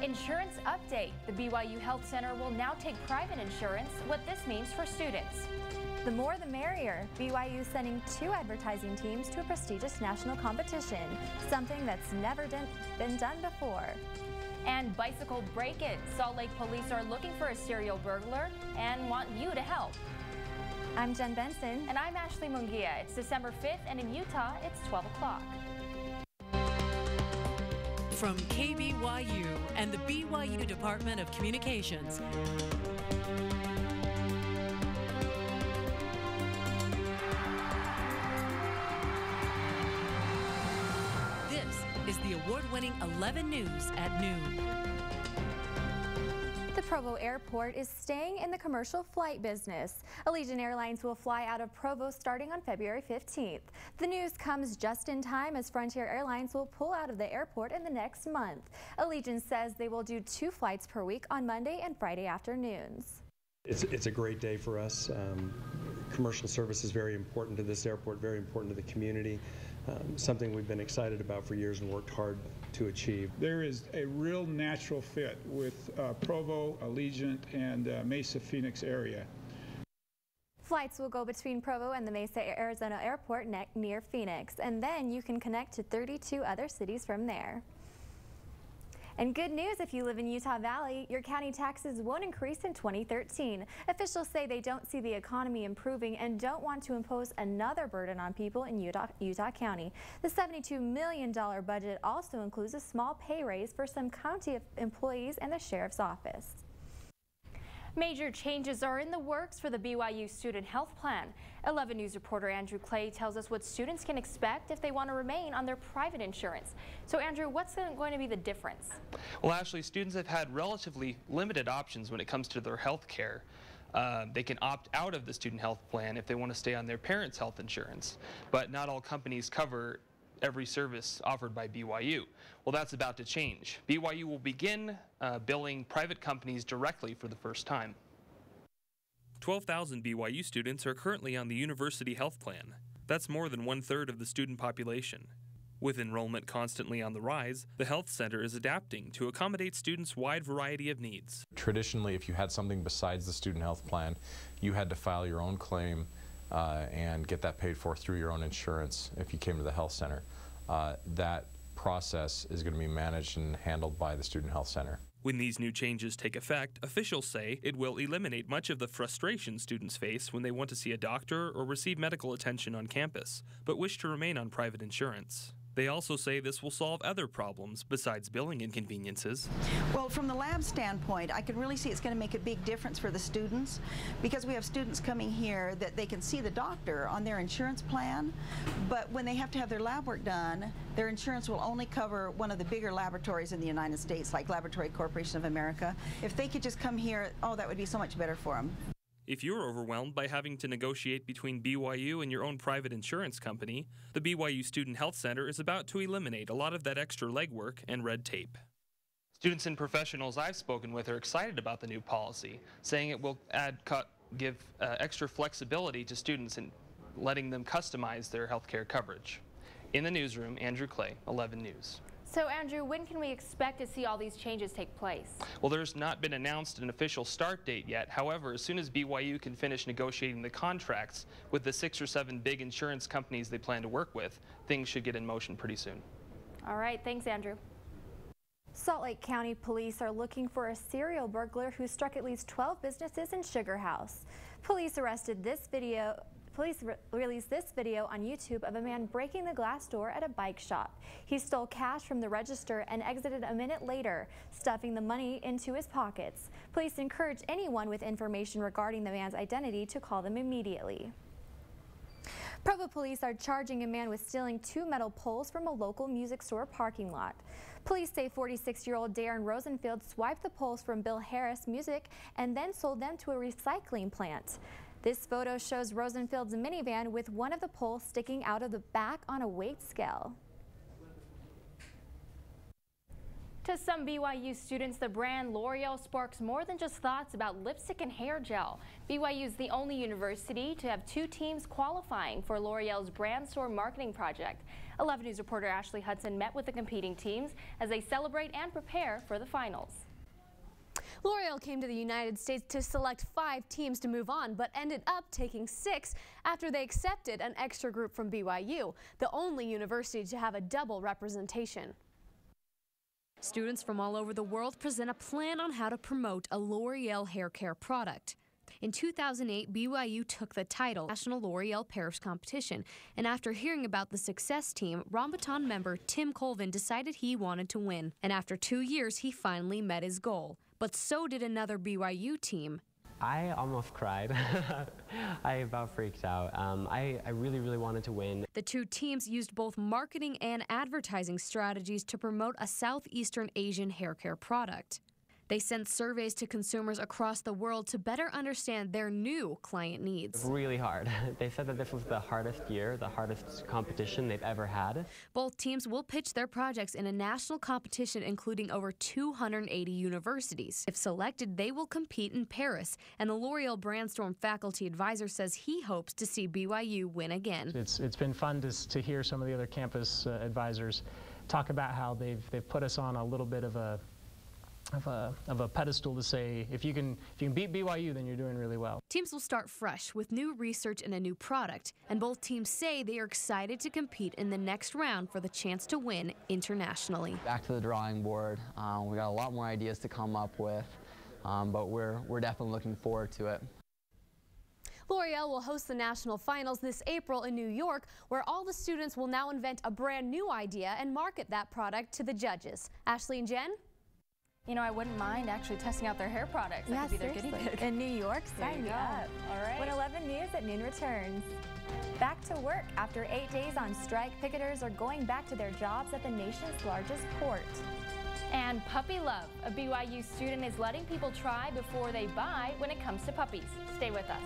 Insurance update. The BYU Health Center will now take private insurance. What this means for students. The more the merrier. BYU sending 2 advertising teams to a prestigious national competition, something that's never been done before. And bicycle break-in. Salt Lake police are looking for a serial burglar and want you to help. I'm Jen Benson. And I'm Ashley Munguia. It's December 5th, and in Utah, it's 12 o'clock. From KBYU and the BYU Department of Communications. This is the award-winning 11 News at noon. The Provo Airport is staying in the commercial flight business. Allegiant Airlines will fly out of Provo starting on February 15th. The news comes just in time as Frontier Airlines will pull out of the airport in the next month. Allegiant says they will do 2 flights per week on Monday and Friday afternoons. It's a great day for us. Commercial service is very important to this airport, very important to the community. Something we've been excited about for years and worked hard to achieve. There is a real natural fit with Provo, Allegiant, and Mesa Phoenix area. Flights will go between Provo and the Mesa, Arizona airport near Phoenix, and then you can connect to 32 other cities from there. And good news if you live in Utah Valley, your county taxes won't increase in 2013. Officials say they don't see the economy improving and don't want to impose another burden on people in Utah County. The $72 million budget also includes a small pay raise for some county employees and the sheriff's office. Major changes are in the works for the BYU Student Health Plan. 11 News reporter Andrew Clay tells us what students can expect if they want to remain on their private insurance. So Andrew, what's going to be the difference? Well, Ashley, students have had relatively limited options when it comes to their health care. They can opt out of the student health plan if they want to stay on their parents' health insurance, but not all companies cover every service offered by BYU. Well, that's about to change. BYU will begin billing private companies directly for the first time. 12,000 BYU students are currently on the University Health Plan. That's more than 1/3 of the student population. With enrollment constantly on the rise, the Health Center is adapting to accommodate students' wide variety of needs. Traditionally, if you had something besides the student health plan, you had to file your own claim and get that paid for through your own insurance if you came to the health center. That process is going to be managed and handled by the Student Health Center. When these new changes take effect, officials say it will eliminate much of the frustration students face when they want to see a doctor or receive medical attention on campus, but wish to remain on private insurance. They also say this will solve other problems besides billing inconveniences. Well, from the lab standpoint, I can really see it's going to make a big difference for the students because we have students coming here that they can see the doctor on their insurance plan, but when they have to have their lab work done, their insurance will only cover one of the bigger laboratories in the United States, like Laboratory Corporation of America. If they could just come here, oh, that would be so much better for them. If you're overwhelmed by having to negotiate between BYU and your own private insurance company, the BYU Student Health Center is about to eliminate a lot of that extra legwork and red tape. Students and professionals I've spoken with are excited about the new policy, saying it will give extra flexibility to students in letting them customize their health care coverage. In the newsroom, Andrew Clay, 11 News. So Andrew, when can we expect to see all these changes take place? Well, there's not been announced an official start date yet. However, as soon as BYU can finish negotiating the contracts with the 6 or 7 big insurance companies they plan to work with, things should get in motion pretty soon. All right, thanks Andrew. Salt Lake County police are looking for a serial burglar who struck at least 12 businesses in Sugar House. Police released this video on YouTube of a man breaking the glass door at a bike shop. He stole cash from the register and exited a minute later, stuffing the money into his pockets. Police encourage anyone with information regarding the man's identity to call them immediately. Provo police are charging a man with stealing 2 metal poles from a local music store parking lot. Police say 46-year-old Darren Rosenfield swiped the poles from Bill Harris Music and then sold them to a recycling plant. This photo shows Rosenfield's minivan with one of the poles sticking out of the back on a weight scale. To some BYU students, the brand L'Oreal sparks more than just thoughts about lipstick and hair gel. BYU is the only university to have 2 teams qualifying for L'Oreal's Brand Store marketing project. 11 News reporter Ashley Hudson met with the competing teams as they celebrate and prepare for the finals. L'Oreal came to the United States to select 5 teams to move on, but ended up taking 6 after they accepted an extra group from BYU, the only university to have a double representation. Students from all over the world present a plan on how to promote a L'Oreal hair care product. In 2008, BYU took the title National L'Oreal Paris Competition, and after hearing about the success team, Rambutan member Tim Colvin decided he wanted to win. And after 2 years, he finally met his goal. But so did another BYU team. I almost cried. I about freaked out. I really wanted to win. The 2 teams used both marketing and advertising strategies to promote a Southeastern Asian hair care product. They sent surveys to consumers across the world to better understand their new client needs. Really hard. They said that this was the hardest year, the hardest competition they've ever had. Both teams will pitch their projects in a national competition including over 280 universities. If selected, they will compete in Paris, and the L'Oreal Brandstorm faculty advisor says he hopes to see BYU win again. It's been fun to hear some of the other campus advisors talk about how they've put us on a little bit of a pedestal to say, if you can beat BYU, then you're doing really well. Teams will start fresh with new research and a new product, and both teams say they are excited to compete in the next round for the chance to win internationally. Back to the drawing board. We got a lot more ideas to come up with, but we're definitely looking forward to it. L'Oreal will host the national finals this April in New York, where all the students will now invent a brand new idea and market that product to the judges. Ashley and Jen? You know, I wouldn't mind actually testing out their hair products. That could be their guinea pig. In New York, sign me up. All right. When 11 News at noon returns. Back to work. After 8 days on strike, picketers are going back to their jobs at the nation's largest port. And puppy love. A BYU student is letting people try before they buy when it comes to puppies. Stay with us.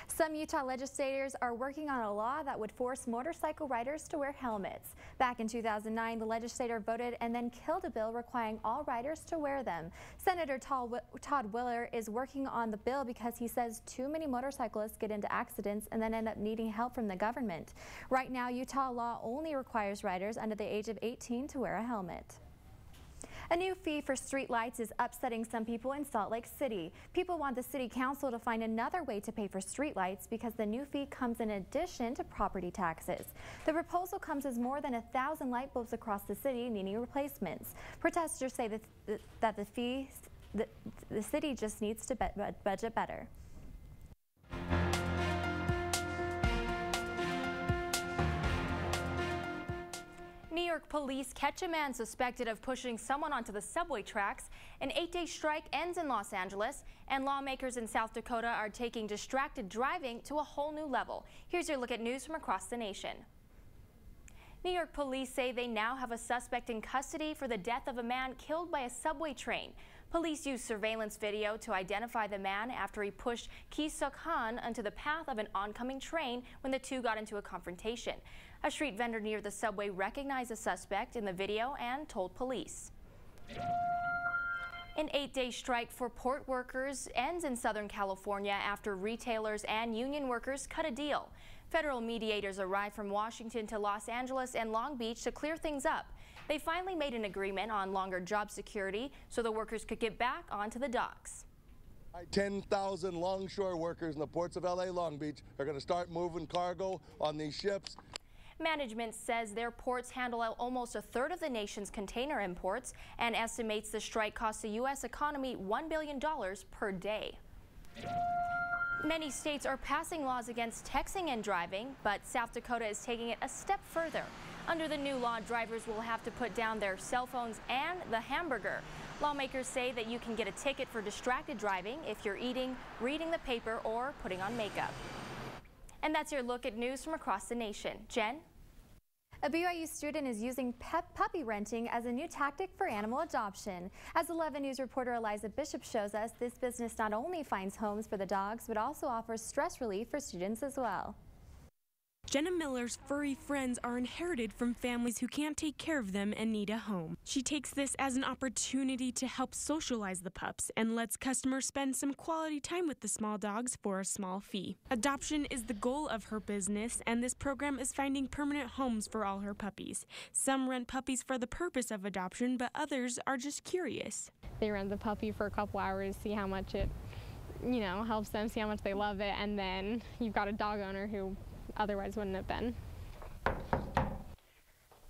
Some Utah legislators are working on a law that would force motorcycle riders to wear helmets. Back in 2009, the legislator voted and then killed a bill requiring all riders to wear them. Senator Todd Willer is working on the bill because he says too many motorcyclists get into accidents and then end up needing help from the government. Right now, Utah law only requires riders under the age of 18 to wear a helmet. A new fee for street lights is upsetting some people in Salt Lake City. People want the city council to find another way to pay for street lights because the new fee comes in addition to property taxes. The proposal comes as more than 1,000 light bulbs across the city needing replacements. Protesters say that the city just needs to budget better. New York police catch a man suspected of pushing someone onto the subway tracks. An 8-day strike ends in Los Angeles, and lawmakers in South Dakota are taking distracted driving to a whole new level. Here's your look at news from across the nation. New York police say they now have a suspect in custody for the death of a man killed by a subway train. Police used surveillance video to identify the man after he pushed Ki Suk Han onto the path of an oncoming train when the two got into a confrontation. A street vendor near the subway recognized the suspect in the video and told police. An 8-day strike for port workers ends in Southern California after retailers and union workers cut a deal. Federal mediators arrived from Washington to Los Angeles and Long Beach to clear things up. They finally made an agreement on longer job security so the workers could get back onto the docks. 10,000 longshore workers in the ports of LA, Long Beach are going to start moving cargo on these ships. Management says their ports handle almost a third of the nation's container imports and estimates the strike costs the U.S. economy $1 billion per day. Many states are passing laws against texting and driving, but South Dakota is taking it a step further. Under the new law, drivers will have to put down their cell phones and the hamburger. Lawmakers say that you can get a ticket for distracted driving if you're eating, reading the paper, or putting on makeup. And that's your look at news from across the nation. Jen? A BYU student is using puppy renting as a new tactic for animal adoption. As 11 News reporter Eliza Bishop shows us, this business not only finds homes for the dogs, but also offers stress relief for students as well. Jenna Miller's furry friends are inherited from families who can't take care of them and need a home. She takes this as an opportunity to help socialize the pups and lets customers spend some quality time with the small dogs for a small fee. Adoption is the goal of her business, and this program is finding permanent homes for all her puppies. Some rent puppies for the purpose of adoption, but others are just curious. They rent the puppy for a couple hours, see how much it, helps them, see how much they love it, and then you've got a dog owner who otherwise wouldn't have been.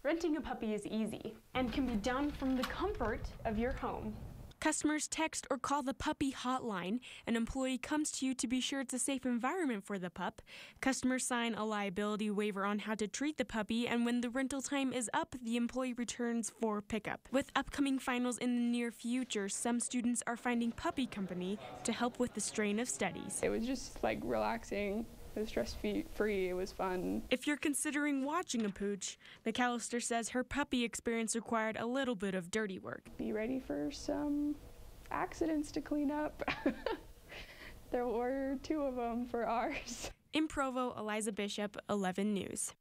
Renting a puppy is easy and can be done from the comfort of your home. Customers text or call the puppy hotline. An employee comes to you to be sure it's a safe environment for the pup. Customers sign a liability waiver on how to treat the puppy, and when the rental time is up, the employee returns for pickup. With upcoming finals in the near future, some students are finding puppy company to help with the strain of studies. It was just like relaxing. It was stress-free, it was fun. If you're considering watching a pooch, McAllister says her puppy experience required a little bit of dirty work. Be ready for some accidents to clean up. There were 2 of them for ours. In Provo, Eliza Bishop, 11 News.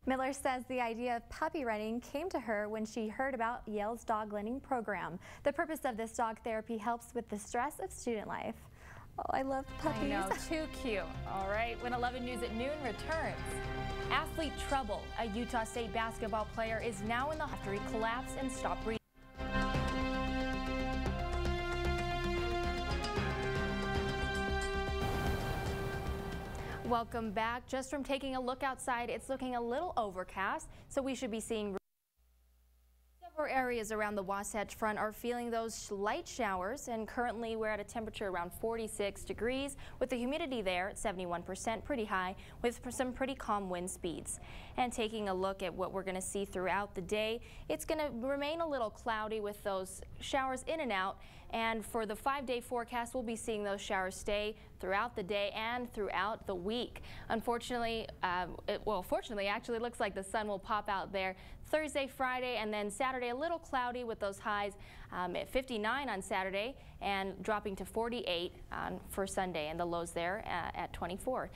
Miller says the idea of puppy renting came to her when she heard about Yale's dog lending program. The purpose of this dog therapy helps with the stress of student life. Oh, I love puppies. I know, too cute. All right, when 11 News at noon returns. Athlete trouble. A Utah State basketball player is now in the hospital after he collapsed and stopped breathing. Welcome back. Just from taking a look outside, it's looking a little overcast, so we should be seeing several areas around the Wasatch Front are feeling those light showers, and currently we're at a temperature around 46 degrees with the humidity there at 71%, pretty high, with some pretty calm wind speeds. And taking a look at what we're going to see throughout the day, it's going to remain a little cloudy with those showers in and out. And for the 5-day forecast, we'll be seeing those showers stay throughout the day and throughout the week. Unfortunately, fortunately, actually looks like the sun will pop out there Thursday, Friday, and then Saturday a little cloudy with those highs at 59 on Saturday and dropping to 48 for Sunday, and the lows there at 24.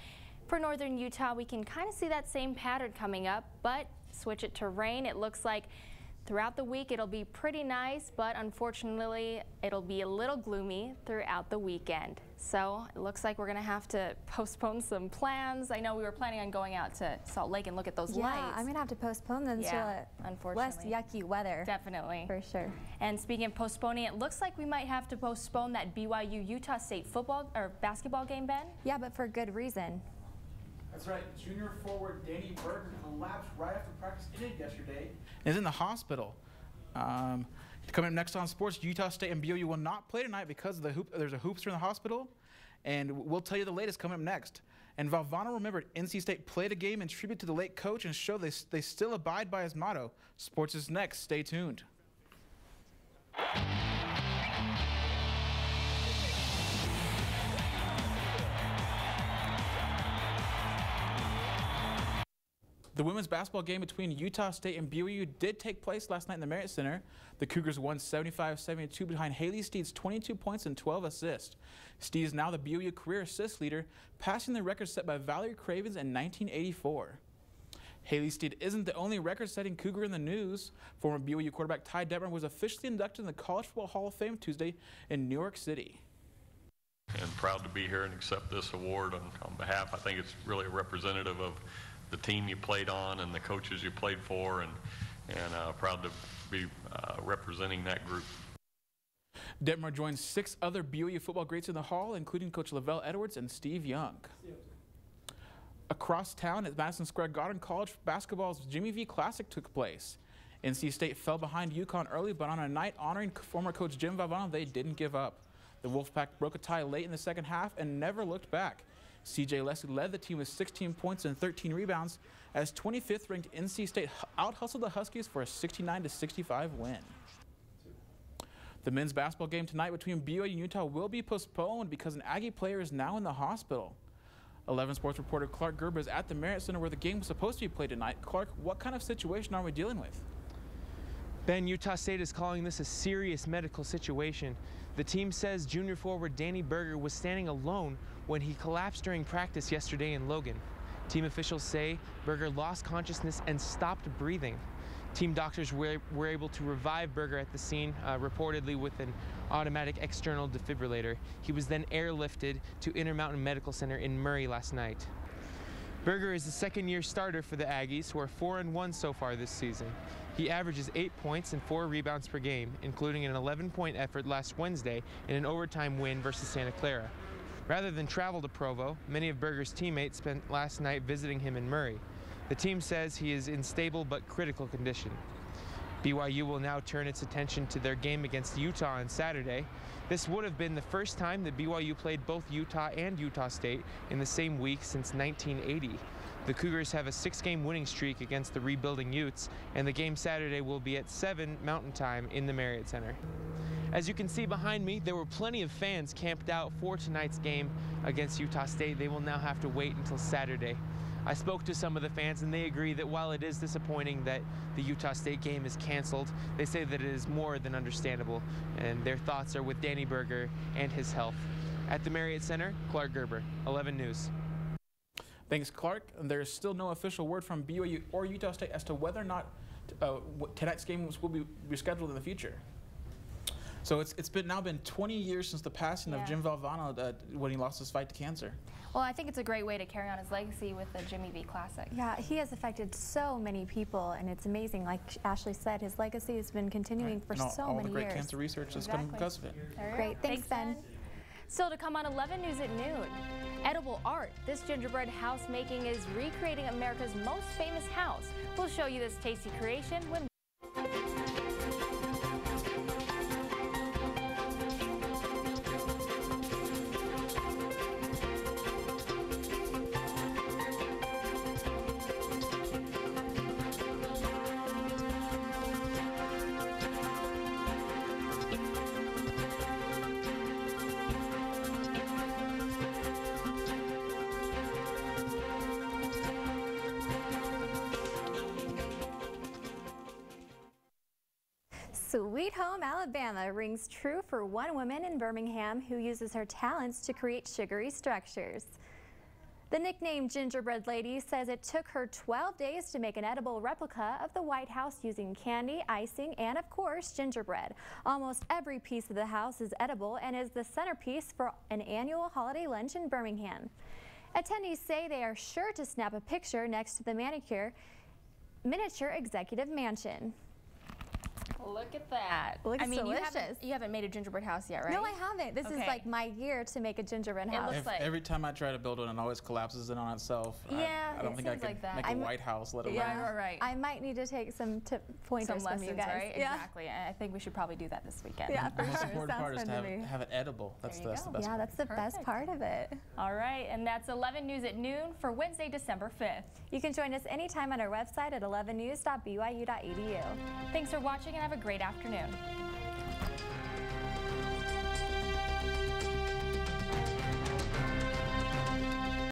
For northern Utah, we can kind of see that same pattern coming up, but switch it to rain. It looks like throughout the week it'll be pretty nice, but unfortunately it'll be a little gloomy throughout the weekend. So it looks like we're going to have to postpone some plans. I know we were planning on going out to Salt Lake and look at those lights. Yeah, I'm going to have to postpone them until less yucky weather. Definitely. For sure. And speaking of postponing, it looks like we might have to postpone that BYU-Utah State football or basketball game, Ben. Yeah, but for good reason. That's right. Junior forward Danny Berger collapsed right after practice ended yesterday and is in the hospital. Coming up next on sports, Utah State and BYU will not play tonight because of the there's a hoopster in the hospital, and we'll tell you the latest coming up next. And Valvano remembered NC State played a game in tribute to the late coach and showed they still abide by his motto. Sports is next. Stay tuned. The women's basketball game between Utah State and BYU did take place last night in the Marriott Center. The Cougars won 75-72 behind Haley Steed's 22 points and 12 assists. Steed is now the BYU career assist leader, passing the record set by Valerie Cravens in 1984. Haley Steed isn't the only record-setting Cougar in the news. Former BYU quarterback Ty Detmer was officially inducted in the College Football Hall of Fame Tuesday in New York City. And proud to be here and accept this award on behalf. I think it's really a representative of the team you played on and the coaches you played for, and proud to be representing that group. Detmer joins 6 other BYU football greats in the hall, including Coach Lavelle Edwards and Steve Young. Across town at Madison Square Garden, college basketball's Jimmy V Classic took place. NC State fell behind UConn early, but on a night honoring former coach Jim Valvano, they didn't give up. The Wolfpack broke a tie late in the second half and never looked back. C.J. Leslie led the team with 16 points and 13 rebounds as 25th ranked NC State out-hustled the Huskies for a 69-65 win. The men's basketball game tonight between BYU and Utah will be postponed because an Aggie player is now in the hospital. 11 Sports reporter Clark Gerber is at the Marriott Center where the game was supposed to be played tonight. Clark, what kind of situation are we dealing with? Ben, Utah State is calling this a serious medical situation. The team says junior forward Danny Berger was standing alone when he collapsed during practice yesterday in Logan. Team officials say Berger lost consciousness and stopped breathing. Team doctors were able to revive Berger at the scene, reportedly with an automatic external defibrillator. He was then airlifted to Intermountain Medical Center in Murray last night. Berger is the second-year starter for the Aggies, who are 4-1 so far this season. He averages 8 points and 4 rebounds per game, including an 11-point effort last Wednesday in an overtime win versus Santa Clara. Rather than travel to Provo, many of Berger's teammates spent last night visiting him in Murray. The team says he is in stable but critical condition. BYU will now turn its attention to their game against Utah on Saturday. This would have been the first time that BYU played both Utah and Utah State in the same week since 1980. The Cougars have a 6-game winning streak against the rebuilding Utes, and the game Saturday will be at 7 Mountain Time in the Marriott Center. As you can see behind me, there were plenty of fans camped out for tonight's game against Utah State. They will now have to wait until Saturday. I spoke to some of the fans, and they agree that while it is disappointing that the Utah State game is canceled, they say that it is more than understandable, and their thoughts are with Danny Berger and his health. At the Marriott Center, Clark Gerber, 11 News. Thanks, Clark. There's still no official word from BYU or Utah State as to whether or not tonight's games will be rescheduled in the future. So it's now been 20 years since the passing of Jim Valvano when he lost his fight to cancer. Well, I think it's a great way to carry on his legacy with the Jimmy V Classic. Yeah, he has affected so many people, and it's amazing. Like Ashley said, his legacy has been continuing for so many years. All the great cancer research that's come because of it. Great, thanks, Ben. Still to come on 11 News at noon. Edible art. This gingerbread house making is recreating America's most famous house. We'll show you this tasty creation when Sweet Home Alabama rings true for one woman in Birmingham who uses her talents to create sugary structures. The nickname Gingerbread Lady says it took her 12 days to make an edible replica of the White House using candy, icing, and of course gingerbread. Almost every piece of the house is edible and is the centerpiece for an annual holiday lunch in Birmingham. Attendees say they are sure to snap a picture next to the miniature executive mansion. Look at that. Looks delicious. You haven't made a gingerbread house yet, right? No, I haven't. This is like my year to make a gingerbread house. It looks like every time I try to build one, it always collapses in on itself. Yeah, I don't think I can make a White House, let alone. Yeah, right. I might need to take some pointers some from you guys. Right? Yeah. Exactly. I think we should probably do that this weekend. Yeah, for the most sure. important part is to have it edible. That's the best part. Yeah, that's the best part of it. All right, and that's 11 News at noon for Wednesday, December 5th. You can join us anytime on our website at 11news.byu.edu. Thanks for watching and have a great afternoon.